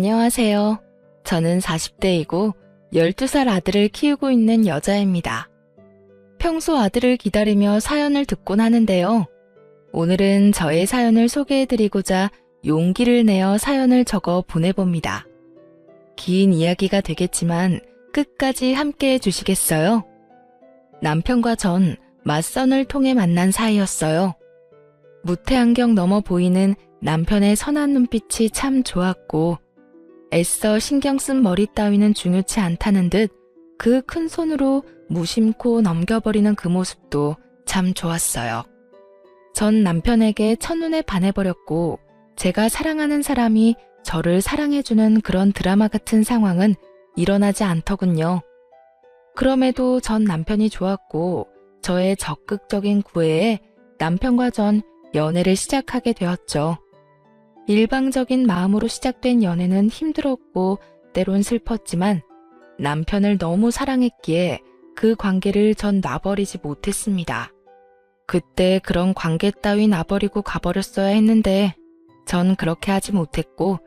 안녕하세요. 저는 40대이고 12살 아들을 키우고 있는 여자입니다. 평소 아들을 기다리며 사연을 듣곤 하는데요. 오늘은 저의 사연을 소개해드리고자 용기를 내어 사연을 적어 보내봅니다. 긴 이야기가 되겠지만 끝까지 함께 해주시겠어요? 남편과 전 맞선을 통해 만난 사이였어요. 무태안경 넘어 보이는 남편의 선한 눈빛이 참 좋았고 애써 신경 쓴 머리 따위는 중요치 않다는 듯 그 큰 손으로 무심코 넘겨버리는 그 모습도 참 좋았어요. 전 남편에게 첫눈에 반해버렸고 제가 사랑하는 사람이 저를 사랑해주는 그런 드라마 같은 상황은 일어나지 않더군요. 그럼에도 전 남편이 좋았고 저의 적극적인 구애에 남편과 전 연애를 시작하게 되었죠. 일방적인 마음으로 시작된 연애는 힘들었고 때론 슬펐지만 남편을 너무 사랑했기에 그 관계를 전 놔버리지 못했습니다. 그때 그런 관계 따위 놔버리고 가버렸어야 했는데 전 그렇게 하지 못했고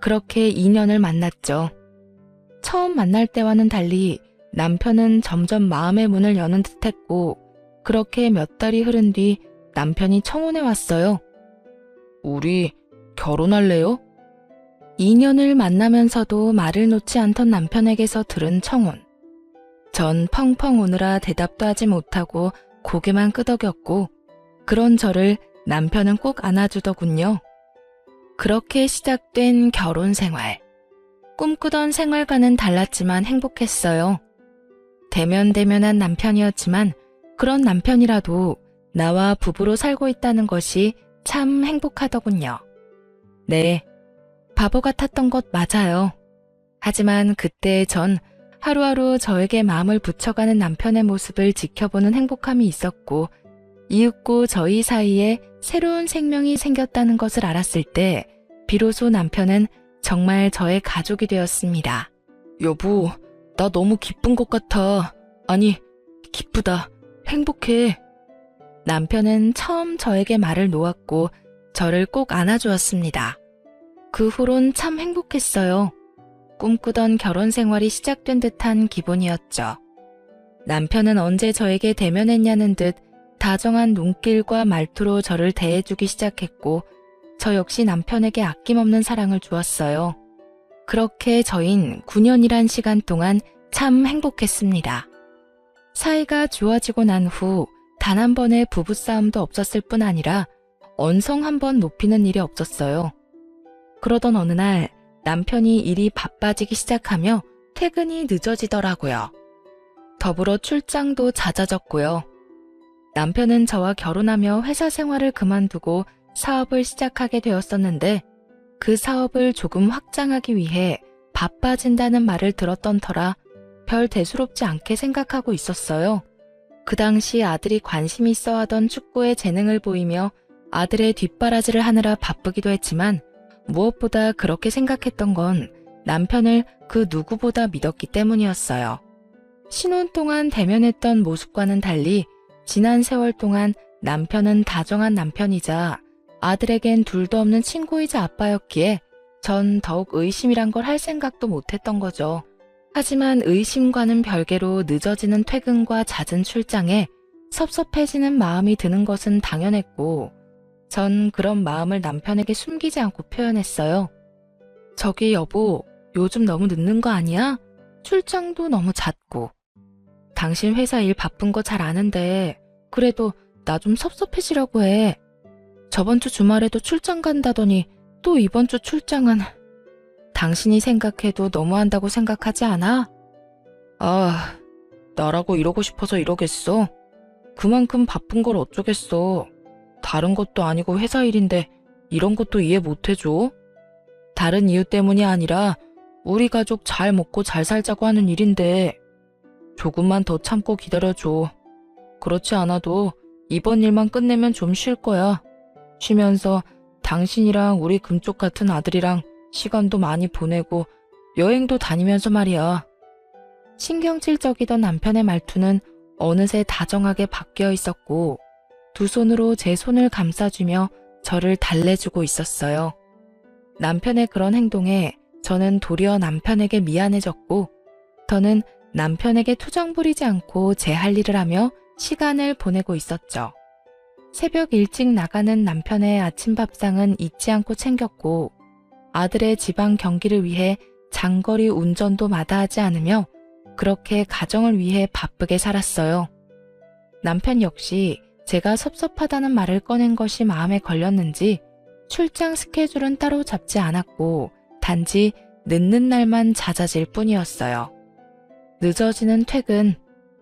그렇게 2년을 만났죠. 처음 만날 때와는 달리 남편은 점점 마음의 문을 여는 듯했고 그렇게 몇 달이 흐른 뒤 남편이 청혼해 왔어요. 우리 결혼할래요? 2년을 만나면서도 말을 놓지 않던 남편에게서 들은 청혼. 전 펑펑 우느라 대답도 하지 못하고 고개만 끄덕였고 그런 저를 남편은 꼭 안아주더군요. 그렇게 시작된 결혼 생활. 꿈꾸던 생활과는 달랐지만 행복했어요. 대면대면한 남편이었지만 그런 남편이라도 나와 부부로 살고 있다는 것이 참 행복하더군요. 네, 바보 같았던 것 맞아요. 하지만 그때 전 하루하루 저에게 마음을 붙여가는 남편의 모습을 지켜보는 행복함이 있었고 이윽고 저희 사이에 새로운 생명이 생겼다는 것을 알았을 때 비로소 남편은 정말 저의 가족이 되었습니다. 여보, 나 너무 기쁜 것 같아. 아니, 기쁘다. 행복해. 남편은 처음 저에게 말을 놓았고 저를 꼭 안아주었습니다. 그 후론 참 행복했어요. 꿈꾸던 결혼 생활이 시작된 듯한 기분이었죠. 남편은 언제 저에게 대면했냐는 듯 다정한 눈길과 말투로 저를 대해주기 시작했고 저 역시 남편에게 아낌없는 사랑을 주었어요. 그렇게 저흰 9년이란 시간 동안 참 행복했습니다. 사이가 좋아지고 난 후 단 한 번의 부부싸움도 없었을 뿐 아니라 언성 한 번 높이는 일이 없었어요. 그러던 어느 날 남편이 일이 바빠지기 시작하며 퇴근이 늦어지더라고요. 더불어 출장도 잦아졌고요. 남편은 저와 결혼하며 회사 생활을 그만두고 사업을 시작하게 되었었는데 그 사업을 조금 확장하기 위해 바빠진다는 말을 들었던 터라 별 대수롭지 않게 생각하고 있었어요. 그 당시 아들이 관심이 있어 하던 축구에 재능을 보이며 아들의 뒷바라지를 하느라 바쁘기도 했지만 무엇보다 그렇게 생각했던 건 남편을 그 누구보다 믿었기 때문이었어요. 신혼 동안 대면했던 모습과는 달리 지난 세월 동안 남편은 다정한 남편이자 아들에겐 둘도 없는 친구이자 아빠였기에 전 더욱 의심이란 걸 할 생각도 못했던 거죠. 하지만 의심과는 별개로 늦어지는 퇴근과 잦은 출장에 섭섭해지는 마음이 드는 것은 당연했고 전 그런 마음을 남편에게 숨기지 않고 표현했어요. 저기 여보, 요즘 너무 늦는 거 아니야? 출장도 너무 잦고. 당신 회사 일 바쁜 거 잘 아는데 그래도 나 좀 섭섭해지려고 해. 저번 주 주말에도 출장 간다더니 또 이번 주 출장은 당신이 생각해도 너무한다고 생각하지 않아? 아, 나라고 이러고 싶어서 이러겠어. 그만큼 바쁜 걸 어쩌겠어. 다른 것도 아니고 회사 일인데 이런 것도 이해 못 해줘? 다른 이유 때문이 아니라 우리 가족 잘 먹고 잘 살자고 하는 일인데 조금만 더 참고 기다려줘. 그렇지 않아도 이번 일만 끝내면 좀 쉴 거야. 쉬면서 당신이랑 우리 금쪽 같은 아들이랑 시간도 많이 보내고 여행도 다니면서 말이야. 신경질적이던 남편의 말투는 어느새 다정하게 바뀌어 있었고 두 손으로 제 손을 감싸주며 저를 달래주고 있었어요. 남편의 그런 행동에 저는 도리어 남편에게 미안해졌고, 저는 남편에게 투정 부리지 않고 제 할 일을 하며 시간을 보내고 있었죠. 새벽 일찍 나가는 남편의 아침 밥상은 잊지 않고 챙겼고, 아들의 지방 경기를 위해 장거리 운전도 마다하지 않으며 그렇게 가정을 위해 바쁘게 살았어요. 남편 역시 제가 섭섭하다는 말을 꺼낸 것이 마음에 걸렸는지 출장 스케줄은 따로 잡지 않았고 단지 늦는 날만 잦아질 뿐이었어요. 늦어지는 퇴근,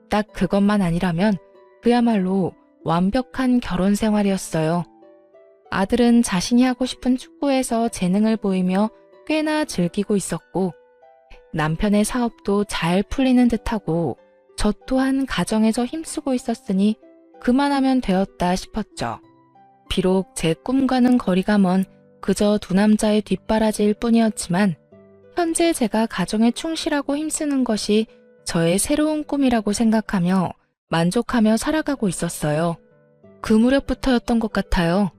딱 그것만 아니라면 그야말로 완벽한 결혼 생활이었어요. 아들은 자신이 하고 싶은 축구에서 재능을 보이며 꽤나 즐기고 있었고, 남편의 사업도 잘 풀리는 듯하고 저 또한 가정에서 힘쓰고 있었으니 그만하면 되었다 싶었죠. 비록 제 꿈과는 거리가 먼 그저 두 남자의 뒷바라지일 뿐이었지만 현재 제가 가정에 충실하고 힘쓰는 것이 저의 새로운 꿈이라고 생각하며 만족하며 살아가고 있었어요. 그 무렵부터였던 것 같아요.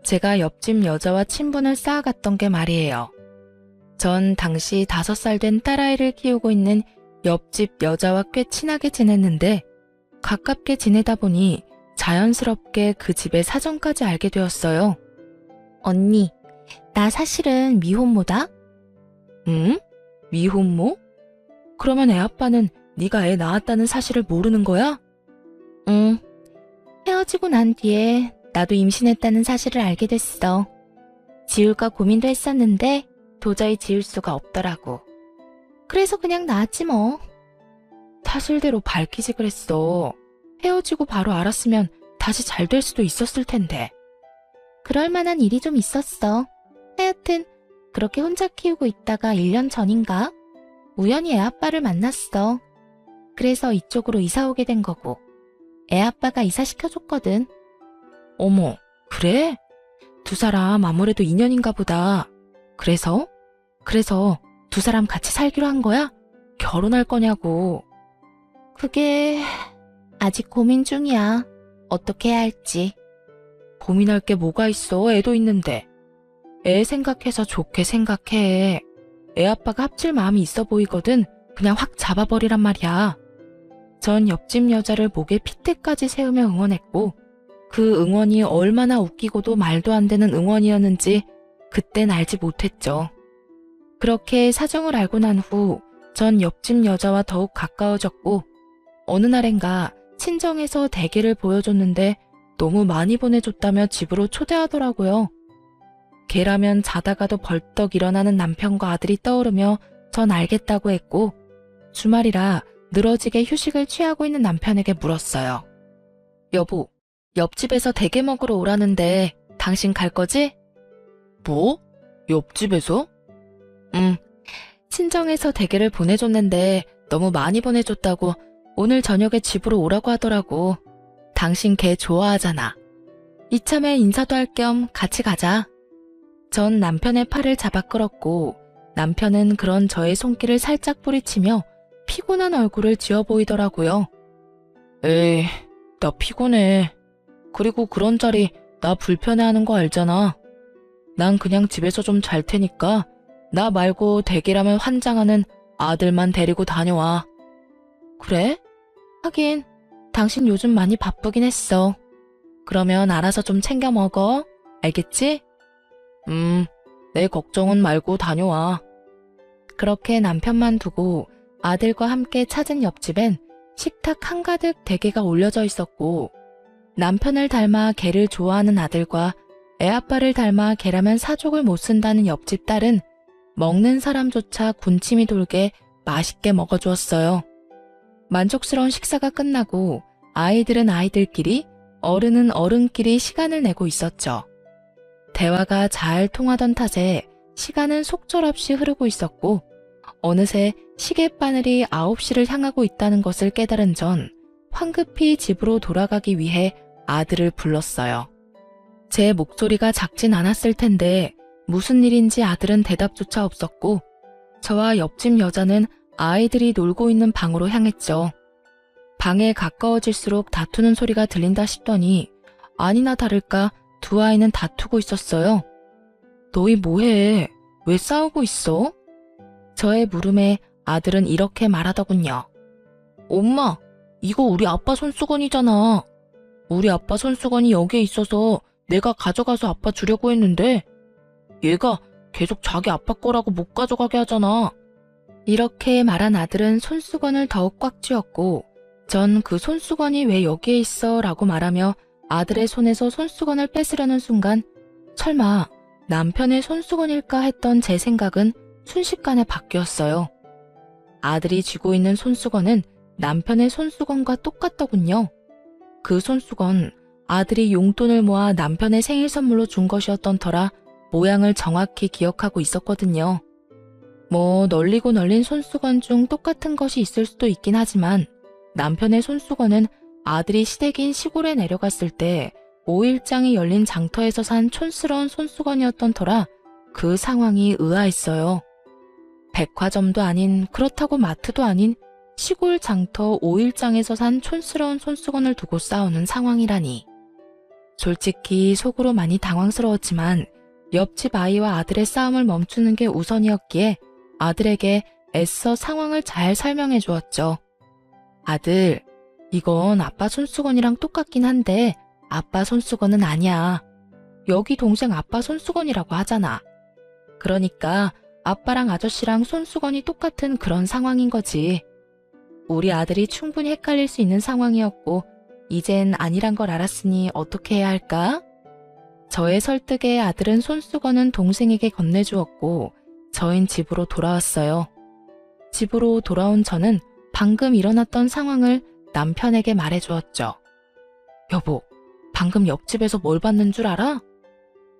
제가 옆집 여자와 친분을 쌓아갔던 게 말이에요. 전 당시 5살 된 딸아이를 키우고 있는 옆집 여자와 꽤 친하게 지냈는데 가깝게 지내다 보니 자연스럽게 그 집의 사정까지 알게 되었어요. 언니, 나 사실은 미혼모다? 응? 미혼모? 그러면 애 아빠는 네가 애 낳았다는 사실을 모르는 거야? 응. 헤어지고 난 뒤에 나도 임신했다는 사실을 알게 됐어. 지울까 고민도 했었는데 도저히 지울 수가 없더라고. 그래서 그냥 낳았지 뭐. 사실대로 밝히지 그랬어. 헤어지고 바로 알았으면 다시 잘 될 수도 있었을 텐데. 그럴 만한 일이 좀 있었어. 하여튼 그렇게 혼자 키우고 있다가 1년 전인가? 우연히 애 아빠를 만났어. 그래서 이쪽으로 이사 오게 된 거고. 애 아빠가 이사시켜줬거든. 어머, 그래? 두 사람 아무래도 인연인가 보다. 그래서 두 사람 같이 살기로 한 거야? 결혼할 거냐고. 그게 아직 고민 중이야. 어떻게 해야 할지. 고민할 게 뭐가 있어? 애도 있는데. 애 생각해서 좋게 생각해. 애 아빠가 합칠 마음이 있어 보이거든. 그냥 확 잡아버리란 말이야. 전 옆집 여자를 목에 핏대까지 세우며 응원했고 그 응원이 얼마나 웃기고도 말도 안 되는 응원이었는지 그땐 알지 못했죠. 그렇게 사정을 알고 난 후 전 옆집 여자와 더욱 가까워졌고 어느 날엔가 친정에서 대게를 보여줬는데 너무 많이 보내줬다며 집으로 초대하더라고요. 걔라면 자다가도 벌떡 일어나는 남편과 아들이 떠오르며 전 알겠다고 했고 주말이라 늘어지게 휴식을 취하고 있는 남편에게 물었어요. 여보, 옆집에서 대게 먹으러 오라는데 당신 갈 거지? 뭐? 옆집에서? 응. 친정에서 대게를 보내줬는데 너무 많이 보내줬다고 오늘 저녁에 집으로 오라고 하더라고. 당신 걔 좋아하잖아. 이참에 인사도 할 겸 같이 가자. 전 남편의 팔을 잡아 끌었고 남편은 그런 저의 손길을 살짝 뿌리치며 피곤한 얼굴을 지어 보이더라고요. 에이, 나 피곤해. 그리고 그런 자리 나 불편해하는 거 알잖아. 난 그냥 집에서 좀 잘 테니까 나 말고 대기라면 환장하는 아들만 데리고 다녀와. 그래? 하긴 당신 요즘 많이 바쁘긴 했어. 그러면 알아서 좀 챙겨 먹어. 알겠지? 내 걱정은 말고 다녀와. 그렇게 남편만 두고 아들과 함께 찾은 옆집엔 식탁 한가득 대게가 올려져 있었고 남편을 닮아 게를 좋아하는 아들과 애아빠를 닮아 게라면 사족을 못 쓴다는 옆집 딸은 먹는 사람조차 군침이 돌게 맛있게 먹어주었어요. 만족스러운 식사가 끝나고 아이들은 아이들끼리 어른은 어른끼리 시간을 내고 있었죠. 대화가 잘 통하던 탓에 시간은 속절없이 흐르고 있었고 어느새 시계바늘이 9시를 향하고 있다는 것을 깨달은 전 황급히 집으로 돌아가기 위해 아들을 불렀어요. 제 목소리가 작진 않았을 텐데 무슨 일인지 아들은 대답조차 없었고 저와 옆집 여자는 아이들이 놀고 있는 방으로 향했죠. 방에 가까워질수록 다투는 소리가 들린다 싶더니 아니나 다를까 두 아이는 다투고 있었어요. 너희 뭐해? 왜 싸우고 있어? 저의 물음에 아들은 이렇게 말하더군요. 엄마, 이거 우리 아빠 손수건이잖아. 우리 아빠 손수건이 여기에 있어서 내가 가져가서 아빠 주려고 했는데 얘가 계속 자기 아빠 거라고 못 가져가게 하잖아. 이렇게 말한 아들은 손수건을 더욱 꽉 쥐었고 전 그 손수건이 왜 여기에 있어? 라고 말하며 아들의 손에서 손수건을 뺏으려는 순간 설마 남편의 손수건일까 했던 제 생각은 순식간에 바뀌었어요. 아들이 쥐고 있는 손수건은 남편의 손수건과 똑같더군요. 그 손수건, 아들이 용돈을 모아 남편의 생일 선물로 준 것이었던 터라 모양을 정확히 기억하고 있었거든요. 뭐 널리고 널린 손수건 중 똑같은 것이 있을 수도 있긴 하지만 남편의 손수건은 아들이 시댁인 시골에 내려갔을 때 5일장이 열린 장터에서 산 촌스러운 손수건이었던 터라 그 상황이 의아했어요. 백화점도 아닌 그렇다고 마트도 아닌 시골 장터 5일장에서 산 촌스러운 손수건을 두고 싸우는 상황이라니. 솔직히 속으로 많이 당황스러웠지만 옆집 아이와 아들의 싸움을 멈추는 게 우선이었기에 아들에게 애써 상황을 잘 설명해 주었죠. 아들, 이건 아빠 손수건이랑 똑같긴 한데 아빠 손수건은 아니야. 여기 동생 아빠 손수건이라고 하잖아. 그러니까 아빠랑 아저씨랑 손수건이 똑같은 그런 상황인 거지. 우리 아들이 충분히 헷갈릴 수 있는 상황이었고 이젠 아니란 걸 알았으니 어떻게 해야 할까? 저의 설득에 아들은 손수건은 동생에게 건네주었고 저흰 집으로 돌아왔어요. 집으로 돌아온 저는 방금 일어났던 상황을 남편에게 말해주었죠. 여보, 방금 옆집에서 뭘 봤는 줄 알아?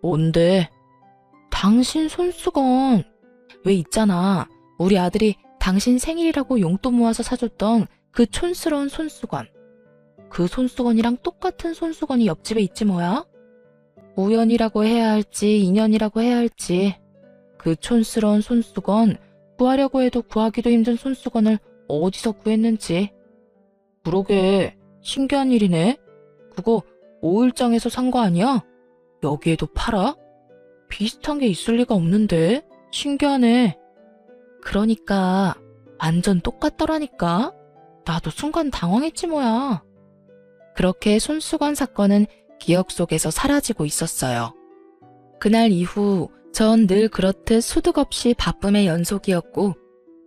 뭔데? 당신 손수건. 왜 있잖아. 우리 아들이 당신 생일이라고 용돈 모아서 사줬던 그 촌스러운 손수건. 그 손수건이랑 똑같은 손수건이 옆집에 있지 뭐야? 우연이라고 해야 할지 인연이라고 해야 할지 그 촌스러운 손수건 구하려고 해도 구하기도 힘든 손수건을 어디서 구했는지. 그러게 신기한 일이네. 그거 5일장에서 산 거 아니야? 여기에도 팔아? 비슷한 게 있을 리가 없는데. 신기하네. 그러니까 완전 똑같더라니까. 나도 순간 당황했지 뭐야. 그렇게 손수건 사건은 기억 속에서 사라지고 있었어요. 그날 이후 전 늘 그렇듯 소득 없이 바쁨의 연속이었고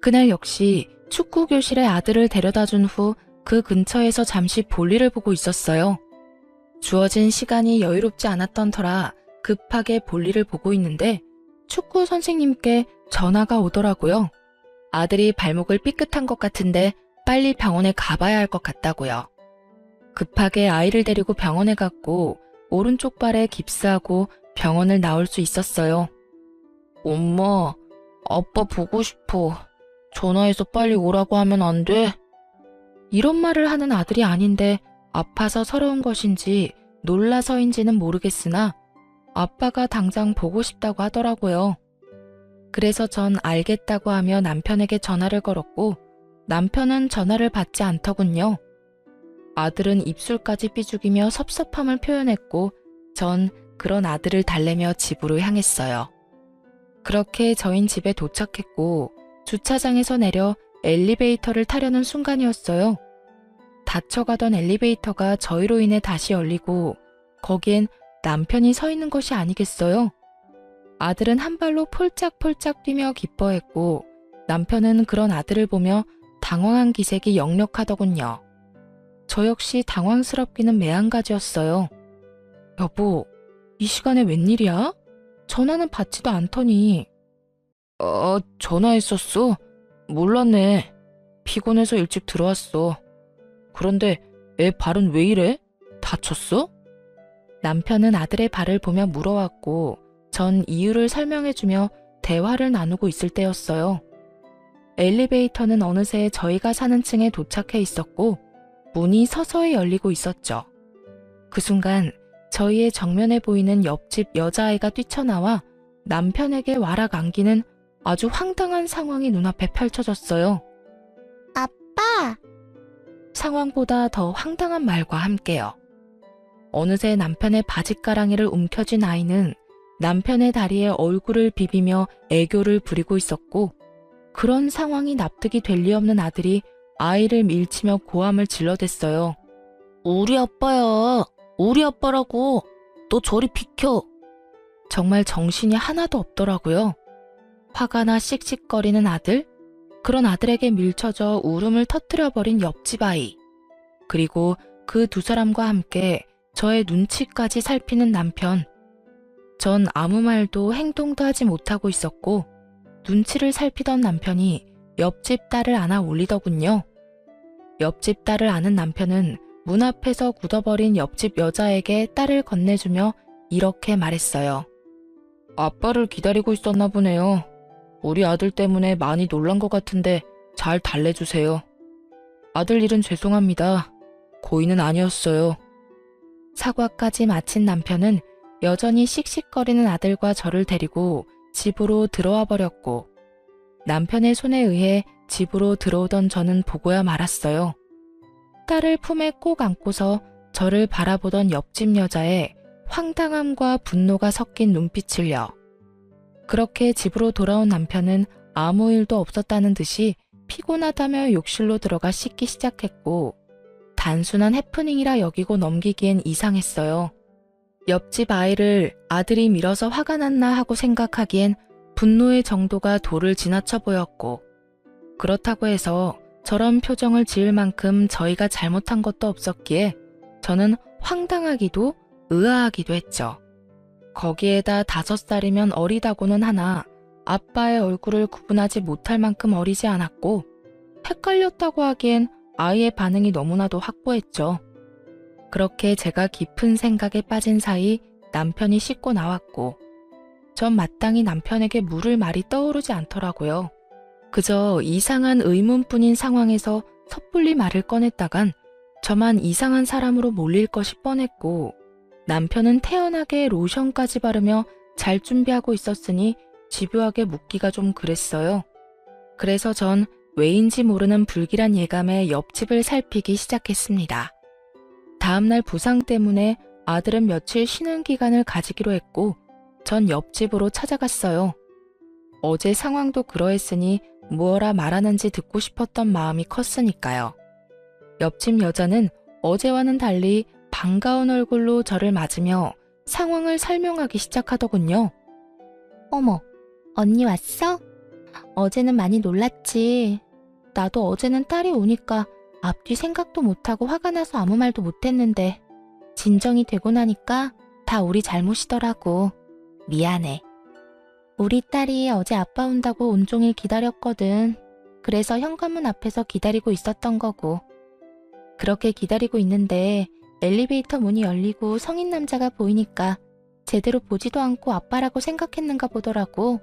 그날 역시 축구 교실에 아들을 데려다 준 후 그 근처에서 잠시 볼일을 보고 있었어요. 주어진 시간이 여유롭지 않았던 터라 급하게 볼일을 보고 있는데 축구 선생님께 전화가 오더라고요. 아들이 발목을 삐끗한 것 같은데 빨리 병원에 가봐야 할 것 같다고요. 급하게 아이를 데리고 병원에 갔고 오른쪽 발에 깁스하고 병원을 나올 수 있었어요. 엄마, 아빠 보고 싶어. 전화해서 빨리 오라고 하면 안 돼? 이런 말을 하는 아들이 아닌데 아파서 서러운 것인지 놀라서인지는 모르겠으나 아빠가 당장 보고 싶다고 하더라고요. 그래서 전 알겠다고 하며 남편에게 전화를 걸었고 남편은 전화를 받지 않더군요. 아들은 입술까지 삐죽이며 섭섭함을 표현했고 전 그런 아들을 달래며 집으로 향했어요. 그렇게 저흰 집에 도착했고 주차장에서 내려 엘리베이터를 타려는 순간이었어요. 닫혀가던 엘리베이터가 저희로 인해 다시 열리고 거기엔 남편이 서 있는 것이 아니겠어요? 아들은 한 발로 폴짝폴짝 뛰며 기뻐했고 남편은 그런 아들을 보며 당황한 기색이 역력하더군요. 저 역시 당황스럽기는 매한가지였어요. 여보, 이 시간에 웬일이야? 전화는 받지도 않더니. 전화했었어? 몰랐네. 피곤해서 일찍 들어왔어. 그런데 애 발은 왜 이래? 다쳤어? 남편은 아들의 발을 보며 물어왔고 전 이유를 설명해주며 대화를 나누고 있을 때였어요. 엘리베이터는 어느새 저희가 사는 층에 도착해 있었고 문이 서서히 열리고 있었죠. 그 순간 저희의 정면에 보이는 옆집 여자아이가 뛰쳐나와 남편에게 와락 안기는 아주 황당한 상황이 눈앞에 펼쳐졌어요. 아빠! 상황보다 더 황당한 말과 함께요. 어느새 남편의 바짓가랑이를 움켜쥔 아이는 남편의 다리에 얼굴을 비비며 애교를 부리고 있었고 그런 상황이 납득이 될 리 없는 아들이 아이를 밀치며 고함을 질러댔어요. 우리 아빠야. 우리 아빠라고. 너 저리 비켜. 정말 정신이 하나도 없더라고요. 화가 나 씩씩거리는 아들, 그런 아들에게 밀쳐져 울음을 터뜨려버린 옆집 아이, 그리고 그 두 사람과 함께 저의 눈치까지 살피는 남편. 전 아무 말도 행동도 하지 못하고 있었고 눈치를 살피던 남편이 옆집 딸을 안아 올리더군요. 옆집 딸을 안은 남편은 문 앞에서 굳어버린 옆집 여자에게 딸을 건네주며 이렇게 말했어요. 아빠를 기다리고 있었나 보네요. 우리 아들 때문에 많이 놀란 것 같은데 잘 달래주세요. 아들 일은 죄송합니다. 고의는 아니었어요. 사과까지 마친 남편은 여전히 씩씩거리는 아들과 저를 데리고 집으로 들어와 버렸고 남편의 손에 의해 집으로 들어오던 저는 보고야 말았어요. 딸을 품에 꼭 안고서 저를 바라보던 옆집 여자의 황당함과 분노가 섞인 눈빛을요. 그렇게 집으로 돌아온 남편은 아무 일도 없었다는 듯이 피곤하다며 욕실로 들어가 씻기 시작했고 단순한 해프닝이라 여기고 넘기기엔 이상했어요. 옆집 아이를 아들이 밀어서 화가 났나 하고 생각하기엔 분노의 정도가 도를 지나쳐 보였고 그렇다고 해서 저런 표정을 지을 만큼 저희가 잘못한 것도 없었기에 저는 황당하기도 의아하기도 했죠. 거기에다 5살이면 어리다고는 하나 아빠의 얼굴을 구분하지 못할 만큼 어리지 않았고 헷갈렸다고 하기엔 아이의 반응이 너무나도 확고했죠. 그렇게 제가 깊은 생각에 빠진 사이 남편이 씻고 나왔고 전 마땅히 남편에게 물을 말이 떠오르지 않더라고요. 그저 이상한 의문뿐인 상황에서 섣불리 말을 꺼냈다간 저만 이상한 사람으로 몰릴 것이 뻔했고 남편은 태연하게 로션까지 바르며 잘 준비하고 있었으니 집요하게 묻기가 좀 그랬어요. 그래서 전 왜인지 모르는 불길한 예감에 옆집을 살피기 시작했습니다. 다음날 부상 때문에 아들은 며칠 쉬는 기간을 가지기로 했고 전 옆집으로 찾아갔어요. 어제 상황도 그러했으니 무엇라 말하는지 듣고 싶었던 마음이 컸으니까요. 옆집 여자는 어제와는 달리 반가운 얼굴로 저를 맞으며 상황을 설명하기 시작하더군요. 어머, 언니 왔어? 어제는 많이 놀랐지. 나도 어제는 딸이 오니까 앞뒤 생각도 못하고 화가 나서 아무 말도 못했는데 진정이 되고 나니까 다 우리 잘못이더라고. 미안해. 우리 딸이 어제 아빠 온다고 온종일 기다렸거든. 그래서 현관문 앞에서 기다리고 있었던 거고. 그렇게 기다리고 있는데 엘리베이터 문이 열리고 성인 남자가 보이니까 제대로 보지도 않고 아빠라고 생각했는가 보더라고.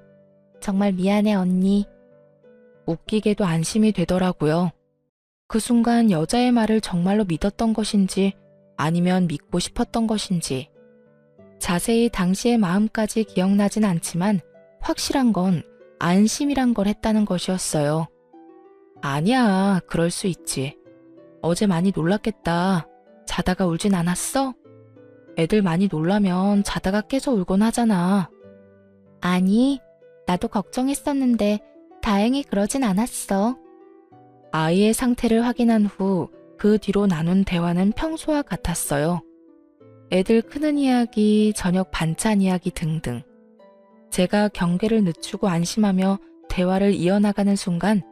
정말 미안해, 언니. 웃기게도 안심이 되더라고요. 그 순간 여자의 말을 정말로 믿었던 것인지 아니면 믿고 싶었던 것인지 자세히 당시의 마음까지 기억나진 않지만 확실한 건 안심이란 걸 했다는 것이었어요. 아니야, 그럴 수 있지. 어제 많이 놀랐겠다. 자다가 울진 않았어? 애들 많이 놀라면 자다가 깨서 울곤 하잖아. 아니, 나도 걱정했었는데 다행히 그러진 않았어. 아이의 상태를 확인한 후 그 뒤로 나눈 대화는 평소와 같았어요. 애들 크는 이야기, 저녁 반찬 이야기 등등. 제가 경계를 늦추고 안심하며 대화를 이어나가는 순간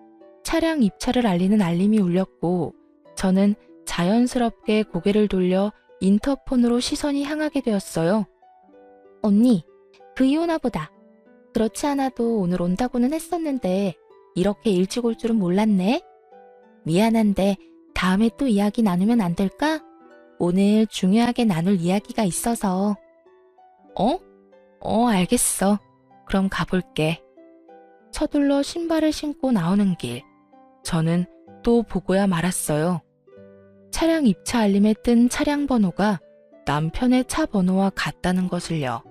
차량 입차를 알리는 알림이 울렸고 저는 자연스럽게 고개를 돌려 인터폰으로 시선이 향하게 되었어요. 언니, 그이 오나 보다. 그렇지 않아도 오늘 온다고는 했었는데 이렇게 일찍 올 줄은 몰랐네. 미안한데 다음에 또 이야기 나누면 안 될까? 오늘 중요하게 나눌 이야기가 있어서. 알겠어. 그럼 가볼게. 서둘러 신발을 신고 나오는 길. 저는 또 보고야 말았어요. 차량 입차 알림에 뜬 차량 번호가 남편의 차 번호와 같다는 것을요.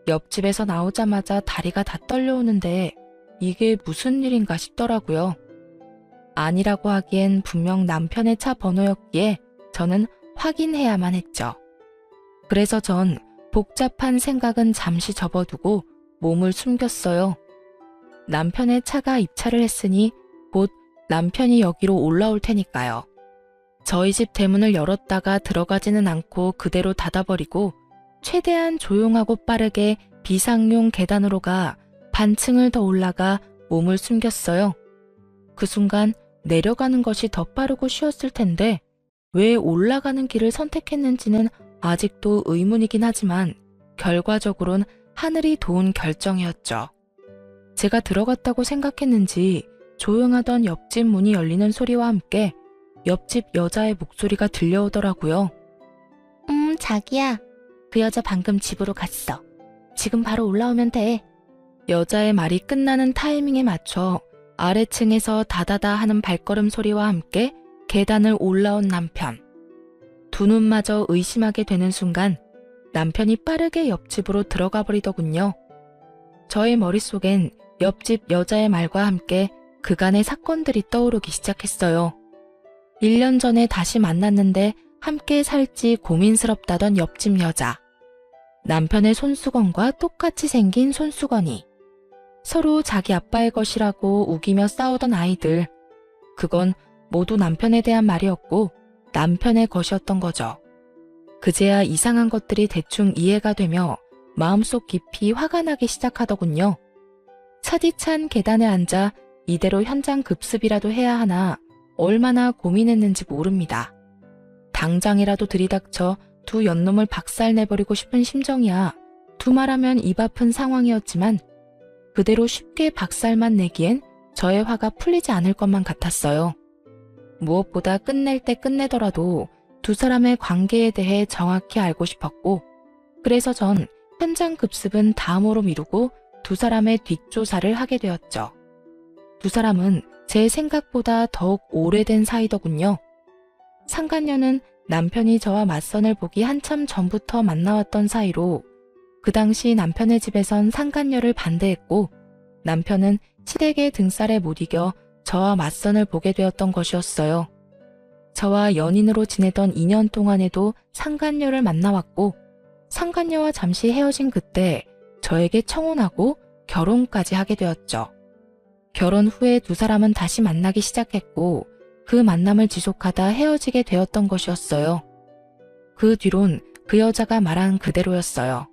옆집에서 나오자마자 다리가 다 떨려오는데 이게 무슨 일인가 싶더라고요. 아니라고 하기엔 분명 남편의 차 번호였기에 저는 확인해야만 했죠. 그래서 전 복잡한 생각은 잠시 접어두고 몸을 숨겼어요. 남편의 차가 입차를 했으니 곧 남편이 여기로 올라올 테니까요. 저희 집 대문을 열었다가 들어가지는 않고 그대로 닫아버리고 최대한 조용하고 빠르게 비상용 계단으로 가 반층을 더 올라가 몸을 숨겼어요. 그 순간 내려가는 것이 더 빠르고 쉬웠을 텐데 왜 올라가는 길을 선택했는지는 아직도 의문이긴 하지만 결과적으로는 하늘이 도운 결정이었죠. 제가 들어갔다고 생각했는지 조용하던 옆집 문이 열리는 소리와 함께 옆집 여자의 목소리가 들려오더라고요. 자기야. 그 여자 방금 집으로 갔어. 지금 바로 올라오면 돼. 여자의 말이 끝나는 타이밍에 맞춰 아래층에서 다다다 하는 발걸음 소리와 함께 계단을 올라온 남편. 두 눈마저 의심하게 되는 순간 남편이 빠르게 옆집으로 들어가 버리더군요. 저의 머릿속엔 옆집 여자의 말과 함께 그간의 사건들이 떠오르기 시작했어요. 1년 전에 다시 만났는데 함께 살지 고민스럽다던 옆집 여자. 남편의 손수건과 똑같이 생긴 손수건이. 서로 자기 아빠의 것이라고 우기며 싸우던 아이들. 그건 모두 남편에 대한 말이었고 남편의 것이었던 거죠. 그제야 이상한 것들이 대충 이해가 되며 마음속 깊이 화가 나기 시작하더군요. 차디찬 계단에 앉아 이대로 현장 급습이라도 해야 하나 얼마나 고민했는지 모릅니다. 당장이라도 들이닥쳐 두 연놈을 박살내버리고 싶은 심정이야 두말하면 입 아픈 상황이었지만 그대로 쉽게 박살만 내기엔 저의 화가 풀리지 않을 것만 같았어요. 무엇보다 끝낼 때 끝내더라도 두 사람의 관계에 대해 정확히 알고 싶었고 그래서 전 현장 급습은 다음으로 미루고 두 사람의 뒷조사를 하게 되었죠. 두 사람은 제 생각보다 더욱 오래된 사이더군요. 상간녀는 남편이 저와 맞선을 보기 한참 전부터 만나왔던 사이로 그 당시 남편의 집에선 상간녀를 반대했고 남편은 시댁의 등살에 못 이겨 저와 맞선을 보게 되었던 것이었어요. 저와 연인으로 지내던 2년 동안에도 상간녀를 만나왔고 상간녀와 잠시 헤어진 그때 저에게 청혼하고 결혼까지 하게 되었죠. 결혼 후에 두 사람은 다시 만나기 시작했고 그 만남을 지속하다 헤어지게 되었던 것이었어요. 그 뒤론 그 여자가 말한 그대로였어요.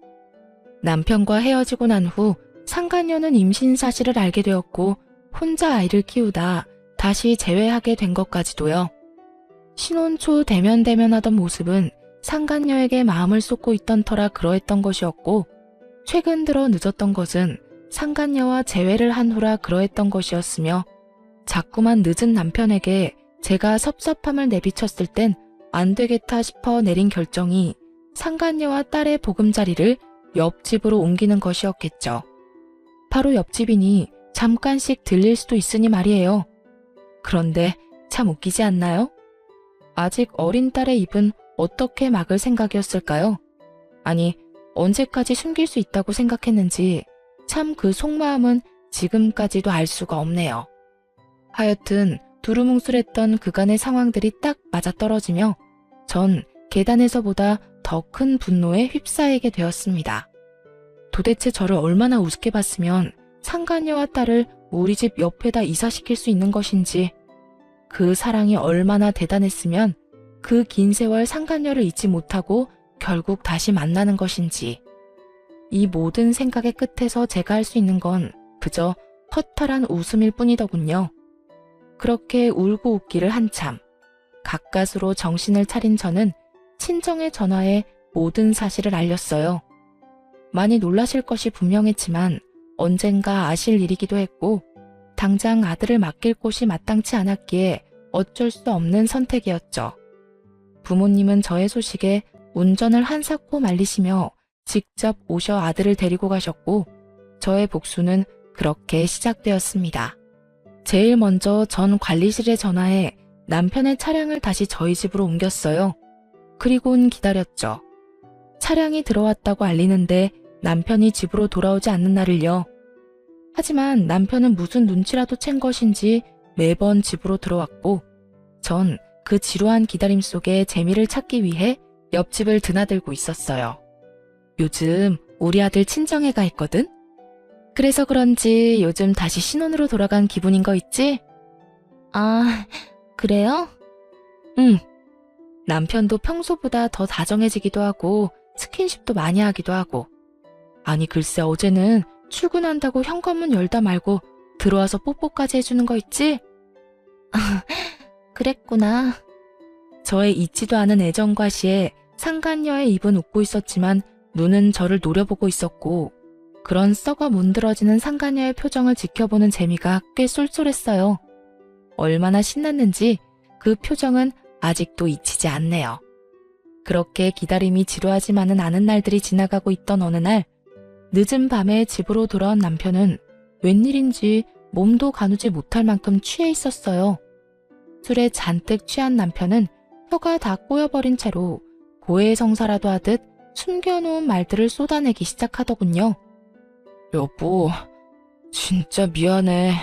남편과 헤어지고 난 후 상간녀는 임신 사실을 알게 되었고 혼자 아이를 키우다 다시 재회하게 된 것까지도요. 신혼 초 대면하던 모습은 상간녀에게 마음을 쏟고 있던 터라 그러했던 것이었고 최근 들어 늦었던 것은 상간녀와 재회를 한 후라 그러했던 것이었으며 자꾸만 늦은 남편에게 제가 섭섭함을 내비쳤을 땐 안 되겠다 싶어 내린 결정이 상간녀와 딸의 보금자리를 옆집으로 옮기는 것이었겠죠. 바로 옆집이니 잠깐씩 들릴 수도 있으니 말이에요. 그런데 참 웃기지 않나요? 아직 어린 딸의 입은 어떻게 막을 생각이었을까요? 아니, 언제까지 숨길 수 있다고 생각했는지 참 그 속마음은 지금까지도 알 수가 없네요. 하여튼 두루뭉술했던 그간의 상황들이 딱 맞아떨어지며 전 계단에서보다 더 큰 분노에 휩싸이게 되었습니다. 도대체 저를 얼마나 우습게 봤으면 상간녀와 딸을 우리 집 옆에다 이사시킬 수 있는 것인지, 그 사랑이 얼마나 대단했으면 그 긴 세월 상간녀를 잊지 못하고 결국 다시 만나는 것인지. 이 모든 생각의 끝에서 제가 할 수 있는 건 그저 허탈한 웃음일 뿐이더군요. 그렇게 울고 웃기를 한참 가까스로 정신을 차린 저는 친정에 전화해 모든 사실을 알렸어요. 많이 놀라실 것이 분명했지만 언젠가 아실 일이기도 했고 당장 아들을 맡길 곳이 마땅치 않았기에 어쩔 수 없는 선택이었죠. 부모님은 저의 소식에 운전을 한사코 말리시며 직접 오셔 아들을 데리고 가셨고 저의 복수는 그렇게 시작되었습니다. 제일 먼저 전 관리실에 전화해 남편의 차량을 다시 저희 집으로 옮겼어요. 그리고는 기다렸죠. 차량이 들어왔다고 알리는데 남편이 집으로 돌아오지 않는 날을요. 하지만 남편은 무슨 눈치라도 챈 것인지 매번 집으로 들어왔고 전 그 지루한 기다림 속에 재미를 찾기 위해 옆집을 드나들고 있었어요. 요즘 우리 아들 친정에 가 있거든? 그래서 그런지 요즘 다시 신혼으로 돌아간 기분인 거 있지? 아, 그래요? 응. 남편도 평소보다 더 다정해지기도 하고 스킨십도 많이 하기도 하고. 아니 글쎄 어제는 출근한다고 현관문 열다 말고 들어와서 뽀뽀까지 해주는 거 있지? 그랬구나. 저의 잊지도 않은 애정 과시에 상간녀의 입은 웃고 있었지만 눈은 저를 노려보고 있었고 그런 썩어 문드러지는 상간녀의 표정을 지켜보는 재미가 꽤 쏠쏠했어요. 얼마나 신났는지 그 표정은 아직도 잊히지 않네요. 그렇게 기다림이 지루하지만은 않은 날들이 지나가고 있던 어느 날 늦은 밤에 집으로 돌아온 남편은 웬일인지 몸도 가누지 못할 만큼 취해 있었어요. 술에 잔뜩 취한 남편은 혀가 다 꼬여버린 채로 고해성사라도 하듯 숨겨놓은 말들을 쏟아내기 시작하더군요. 여보, 진짜 미안해.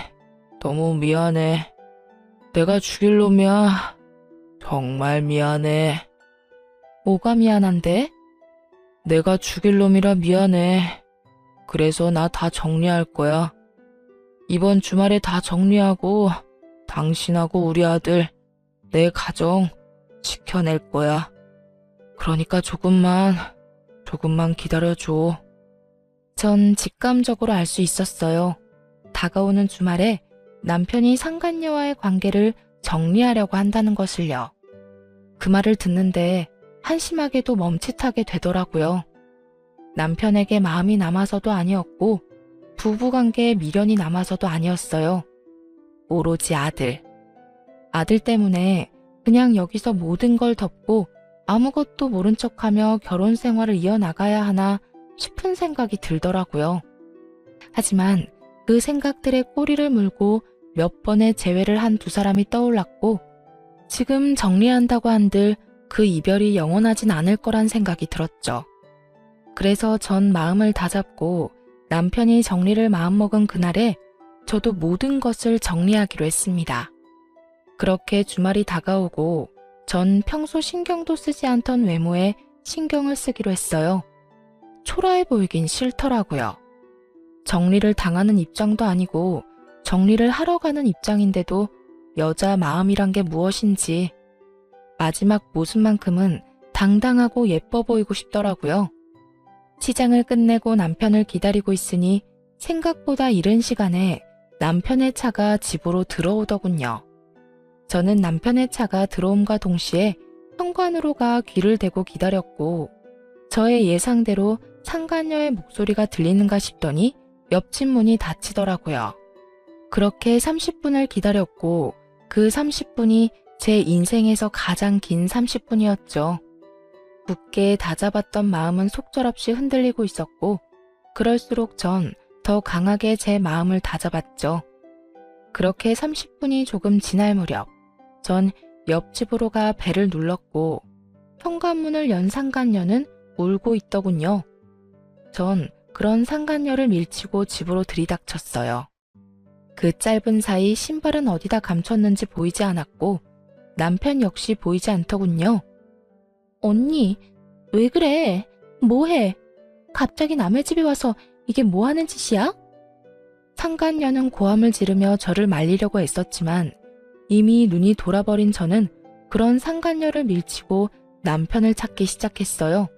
너무 미안해. 내가 죽일 놈이야. 정말 미안해. 뭐가 미안한데? 내가 죽일 놈이라 미안해. 그래서 나 다 정리할 거야. 이번 주말에 다 정리하고 당신하고 우리 아들, 내 가정 지켜낼 거야. 그러니까 조금만 기다려줘. 전 직감적으로 알 수 있었어요. 다가오는 주말에 남편이 상간녀와의 관계를 정리하려고 한다는 것을요. 그 말을 듣는데 한심하게도 멈칫하게 되더라고요. 남편에게 마음이 남아서도 아니었고 부부관계에 미련이 남아서도 아니었어요. 오로지 아들. 아들 때문에 그냥 여기서 모든 걸 덮고 아무것도 모른 척하며 결혼 생활을 이어나가야 하나 싶은 생각이 들더라고요. 하지만 그 생각들의 꼬리를 물고 몇 번의 재회를 한 두 사람이 떠올랐고 지금 정리한다고 한들 그 이별이 영원하진 않을 거란 생각이 들었죠. 그래서 전 마음을 다잡고 남편이 정리를 마음먹은 그날에 저도 모든 것을 정리하기로 했습니다. 그렇게 주말이 다가오고 전 평소 신경도 쓰지 않던 외모에 신경을 쓰기로 했어요. 초라해 보이긴 싫더라고요. 정리를 당하는 입장도 아니고 정리를 하러 가는 입장인데도 여자 마음이란 게 무엇인지 마지막 모습만큼은 당당하고 예뻐 보이고 싶더라고요. 시장을 끝내고 남편을 기다리고 있으니 생각보다 이른 시간에 남편의 차가 집으로 들어오더군요. 저는 남편의 차가 들어옴과 동시에 현관으로 가 귀를 대고 기다렸고 저의 예상대로 상간녀의 목소리가 들리는가 싶더니 옆집 문이 닫히더라고요. 그렇게 30분을 기다렸고 그 30분이 제 인생에서 가장 긴 30분이었죠. 굳게 다잡았던 마음은 속절없이 흔들리고 있었고 그럴수록 전 더 강하게 제 마음을 다잡았죠. 그렇게 30분이 조금 지날 무렵 전 옆집으로 가 벨을 눌렀고 현관문을 연 상간녀는 울고 있더군요. 전 그런 상간녀를 밀치고 집으로 들이닥쳤어요. 그 짧은 사이 신발은 어디다 감췄는지 보이지 않았고 남편 역시 보이지 않더군요. 언니, 왜 그래? 뭐해? 갑자기 남의 집에 와서 이게 뭐 하는 짓이야? 상간녀는 고함을 지르며 저를 말리려고 애썼지만 이미 눈이 돌아버린 저는 그런 상간녀를 밀치고 남편을 찾기 시작했어요.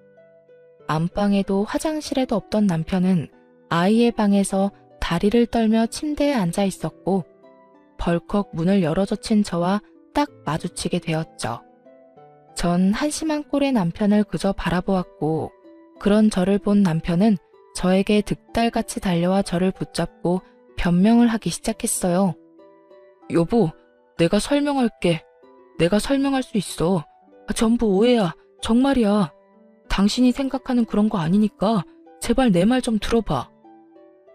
안방에도 화장실에도 없던 남편은 아이의 방에서 다리를 떨며 침대에 앉아 있었고 벌컥 문을 열어젖힌 저와 딱 마주치게 되었죠. 전 한심한 꼴의 남편을 그저 바라보았고 그런 저를 본 남편은 저에게 득달같이 달려와 저를 붙잡고 변명을 하기 시작했어요. 여보, 내가 설명할게. 내가 설명할 수 있어. 전부 오해야. 정말이야. 당신이 생각하는 그런 거 아니니까 제발 내 말 좀 들어봐.